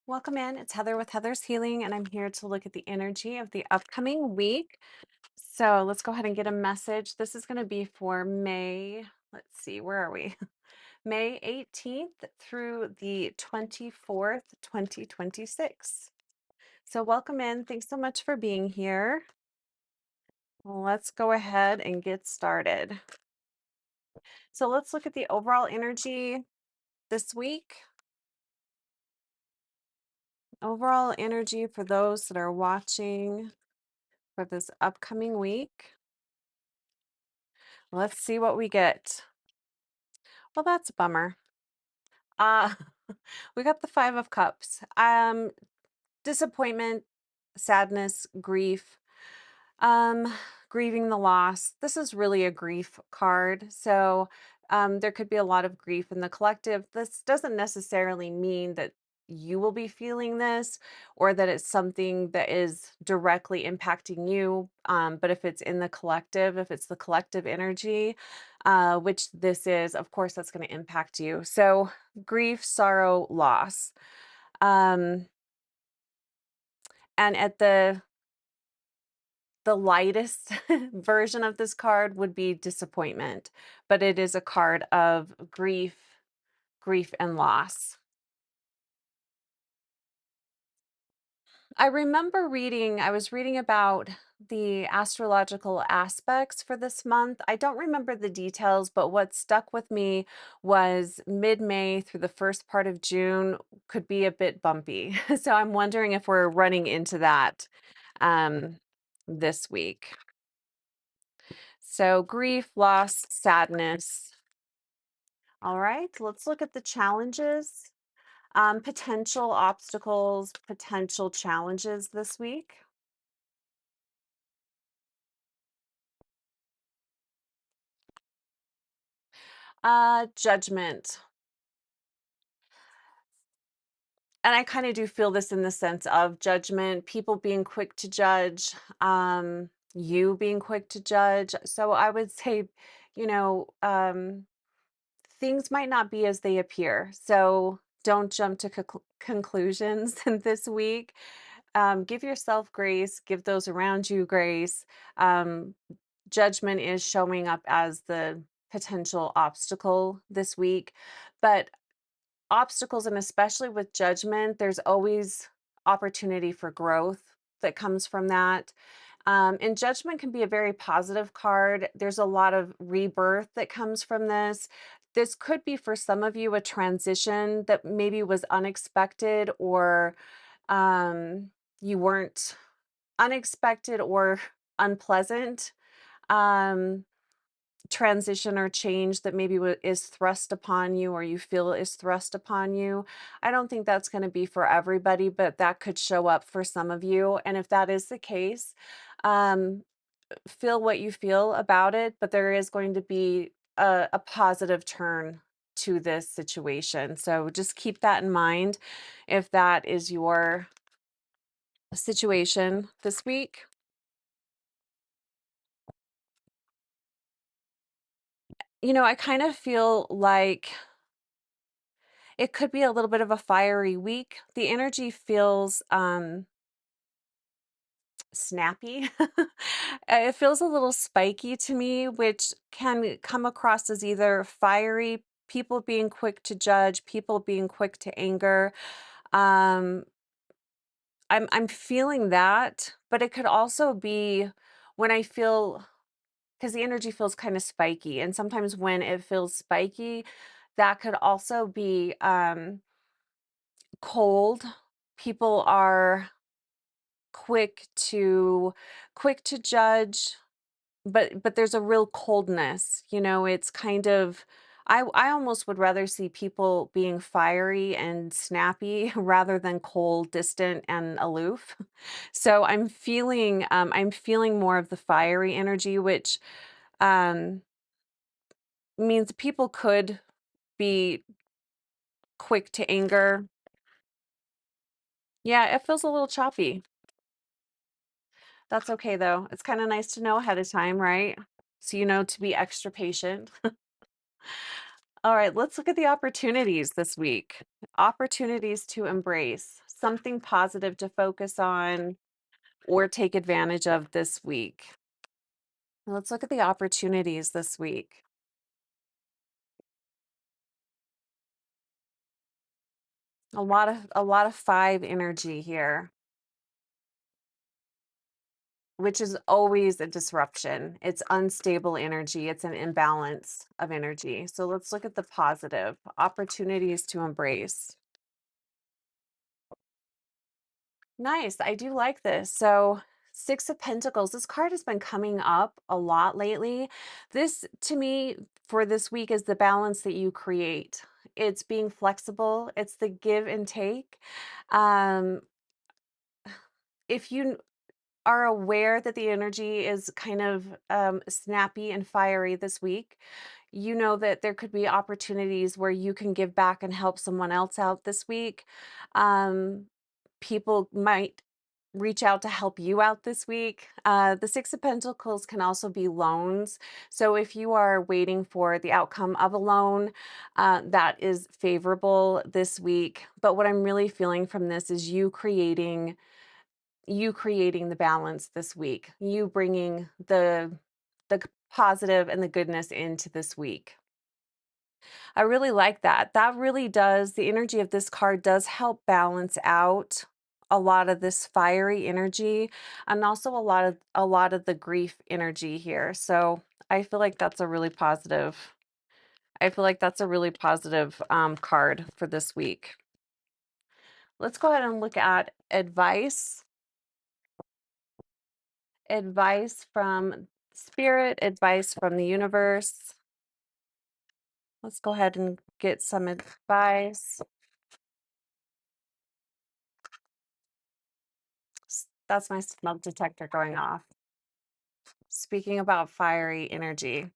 Welcome in. It's Heather with Heather's Healing, and I'm here to look at the energy of the upcoming week. So let's go ahead and get a message. This is going to be for May. Let's see, where are we? May 18th through the 24th, 2026. So welcome in. Thanks so much for being here. Let's go ahead and get started. So let's look at the overall energy this week. Overall energy for those that are watching for this upcoming week. Let's see what we get. Well, that's a bummer. Uh, we got the Five of Cups. Disappointment, sadness, grief, um, grieving the loss. This is really a grief card. So there could be a lot of grief in the collective. This doesn't necessarily mean that you will be feeling this or that it's something that is directly impacting you. But if it's in the collective, if it's the collective energy, which this is, of course, that's going to impact you. So grief, sorrow, loss. Um, and at the lightest version of this card would be disappointment, but it is a card of grief and loss. I was reading about the astrological aspects for this month. I don't remember the details, but what stuck with me was mid-May through the first part of June could be a bit bumpy. So I'm wondering if we're running into that um, this week. So grief, loss, sadness. All right, let's look at the challenges, potential obstacles, potential challenges this week. Judgment. And I kind of do feel this in the sense of judgment, people being quick to judge, you being quick to judge. So I would say, you know, things might not be as they appear. So don't jump to conclusions this week. Give yourself grace, give those around you grace. Um, Judgment is showing up as the potential obstacle this week, but obstacles, and especially with judgment, there's always opportunity for growth that comes from that. And judgment can be a very positive card. There's a lot of rebirth that comes from this. This could be for some of you a transition that maybe was unexpected, or um, you weren't unexpected or unpleasant. Um, Transition or change that maybe is thrust upon you, or you feel is thrust upon you. I don't think that's going to be for everybody, but that could show up for some of you. And if that is the case, um, feel what you feel about it, but there is going to be a positive turn to this situation. So just keep that in mind if that is your situation this week. I kind of feel like it could be a little bit of a fiery week. The energy feels snappy. It feels a little spiky to me, which can come across as either fiery, people being quick to judge, people being quick to anger. Um, I'm feeling that, but it could also be when I feel, because the energy feels kind of spiky, and sometimes when it feels spiky, that could also be cold. People are quick to judge, but there's a real coldness. It's kind of, I almost would rather see people being fiery and snappy rather than cold, distant, and aloof. So I'm feeling more of the fiery energy, which um means people could be quick to anger. Yeah, it feels a little choppy. That's okay though. It's kind of nice to know ahead of time, right? So you know to be extra patient. All right, let's look at the opportunities this week. Opportunities to embrace. something positive to focus on or take advantage of this week. Let's look at the opportunities this week. A lot of 5 energy here, which is always a disruption. It's unstable energy. It's an imbalance of energy. So let's look at the positive opportunities to embrace. Nice. I do like this. So, Six of Pentacles. This card has been coming up a lot lately. This, to me, for this week, is the balance that you create. It's being flexible, it's the give and take. Um, if you are aware that the energy is kind of snappy and fiery this week, you know that there could be opportunities where you can give back and help someone else out this week. Um, People might reach out to help you out this week. The Six of Pentacles can also be loans. So if you are waiting for the outcome of a loan, that is favorable this week. But what I'm really feeling from this is you creating the balance this week, you bringing the positive and the goodness into this week. I really like that. That really does, the energy of this card does help balance out a lot of this fiery energy and also a lot of the grief energy here. So I feel like that's a really positive. I feel like that's a really positive card for this week. Let's go ahead and look at advice from spirit, advice from the universe. Let's go ahead and get some advice. That's my smoke detector going off. Speaking about fiery energy.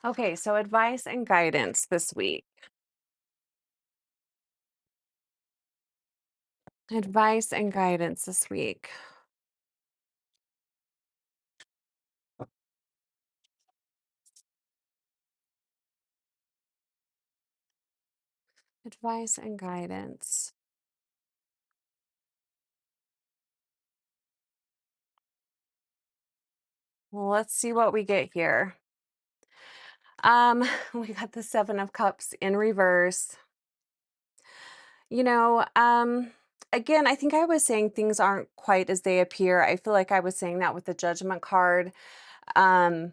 Okay, so advice and guidance this week. Advice and guidance this week. Advice and guidance. Well, let's see what we get here. We got the 7 of Cups in reverse. You know, again, I think I was saying things aren't quite as they appear. I feel like I was saying that with the Judgment card. Um,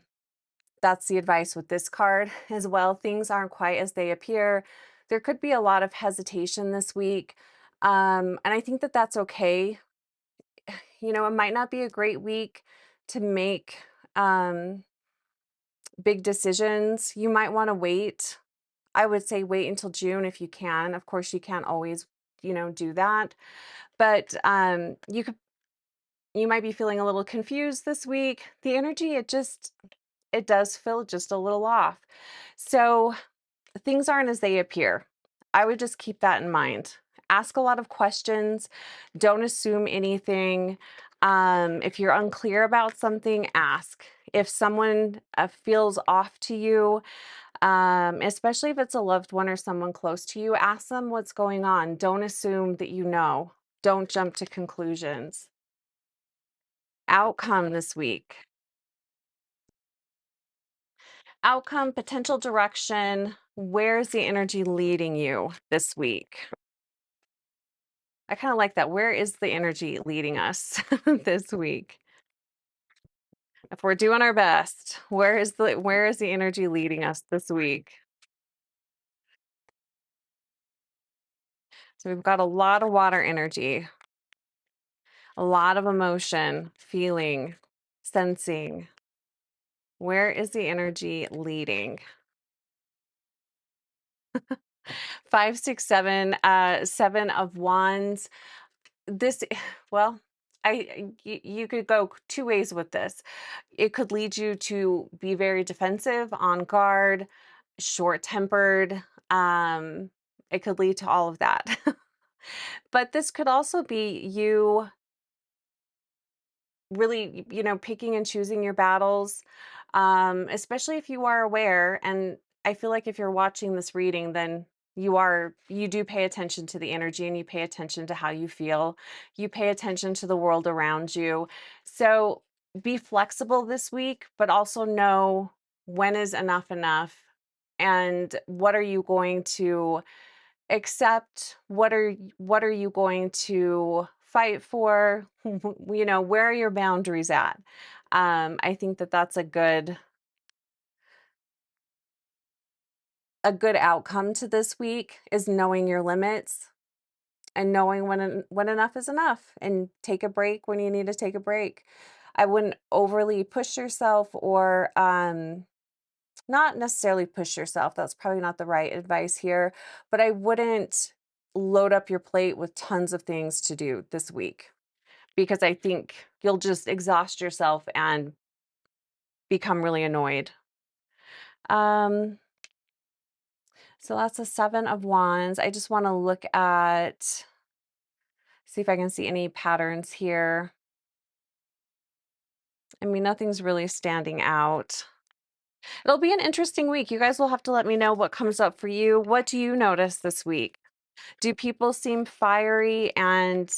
that's the advice with this card as well. Things aren't quite as they appear. There could be a lot of hesitation this week. And I think that that's okay. You know, it might not be a great week to make um, big decisions. You might want to wait. I would say wait until June if you can. Of course, you can't always, do that. But you might be feeling a little confused this week. The energy, it does feel just a little off. So things aren't as they appear. I would just keep that in mind. Ask a lot of questions. Don't assume anything. If you're unclear about something, ask. If someone feels off to you, especially if it's a loved one or someone close to you, ask them what's going on. Don't assume that you know. Don't jump to conclusions. Outcome this week. Outcome, potential direction. Where's the energy leading you this week? I kind of like that. Where is the energy leading us this week? If we're doing our best, where is the energy leading us this week? So we've got a lot of water energy, a lot of emotion, feeling, sensing. Where is the energy leading? 5, 6, 7, 7 of Wands. This, well, you could go 2 ways with this. It could lead you to be very defensive, on guard, short-tempered. It could lead to all of that. But this could also be you really, picking and choosing your battles, especially if you are aware. And I feel like if you're watching this reading, then you do pay attention to the energy and you pay attention to how you feel. You pay attention to the world around you. So be flexible this week, but also know when is enough enough and what are you going to accept, what are you going to fight for? Where are your boundaries at? I think that that's a good outcome to this week is knowing your limits and knowing when enough is enough and take a break when you need to take a break. I wouldn't overly push yourself or not necessarily push yourself. That's probably not the right advice here, but I wouldn't load up your plate with tons of things to do this week because I think you'll just exhaust yourself and become really annoyed. Um, so that's a 7 of Wands. I just want to look at, see if I can see any patterns here. I mean, nothing's really standing out. It'll be an interesting week. You guys will have to let me know what comes up for you. What do you notice this week? Do people seem fiery and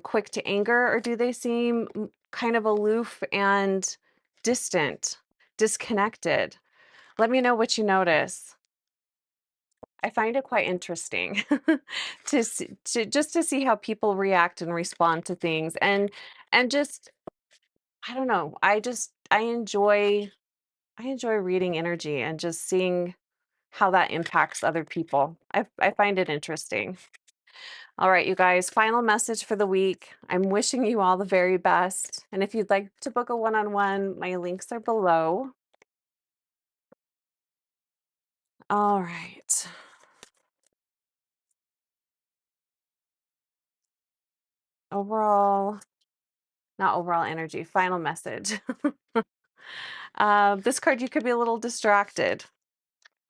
quick to anger, or do they seem kind of aloof and distant, disconnected? Let me know what you notice. I find it quite interesting to see how people react and respond to things, and just I don't know. I enjoy reading energy and just seeing how that impacts other people. I find it interesting. All right, you guys, final message for the week. I'm wishing you all the very best. And if you'd like to book a one-on-one, my links are below. All right. Overall, not overall energy, final message. This card, you could be a little distracted.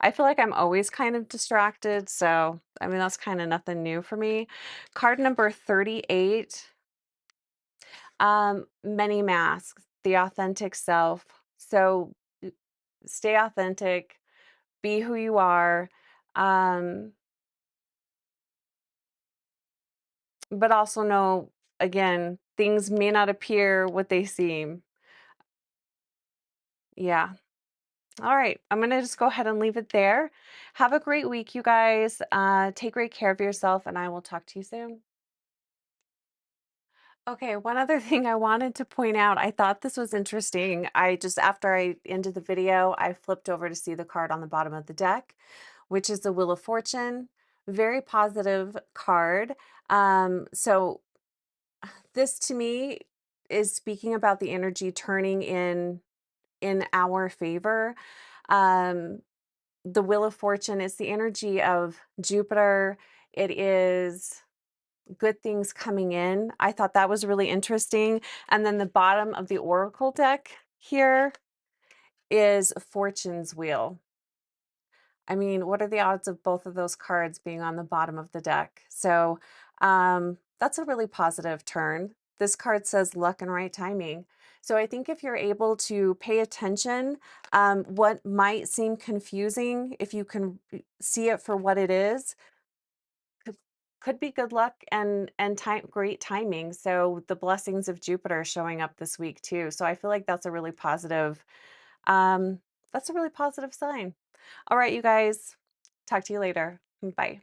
I feel like I'm always kind of distracted. So, I mean, that's kind of nothing new for me. Card number 38. Many masks, the authentic self. So stay authentic, be who you are. Um, but also know, again, things may not appear what they seem. Yeah. All right. I'm going to just go ahead and leave it there. Have a great week, you guys. Take great care of yourself, and I will talk to you soon. Okay, one other thing I wanted to point out, I thought this was interesting. After I ended the video, I flipped over to see the card on the bottom of the deck, which is the Wheel of Fortune. Very positive card. So this to me is speaking about the energy turning in our favor. Um, the Wheel of Fortune is the energy of Jupiter. It is good things coming in. I thought that was really interesting. And then the bottom of the Oracle deck here is Fortune's Wheel. I mean, what are the odds of both of those cards being on the bottom of the deck? So that's a really positive turn. This card says luck and right timing. So I think if you're able to pay attention, what might seem confusing, if you can see it for what it is, could could be good luck and great timing. So the blessings of Jupiter showing up this week too. So I feel like um that's a really positive sign. All right, you guys. Talk to you later. Bye.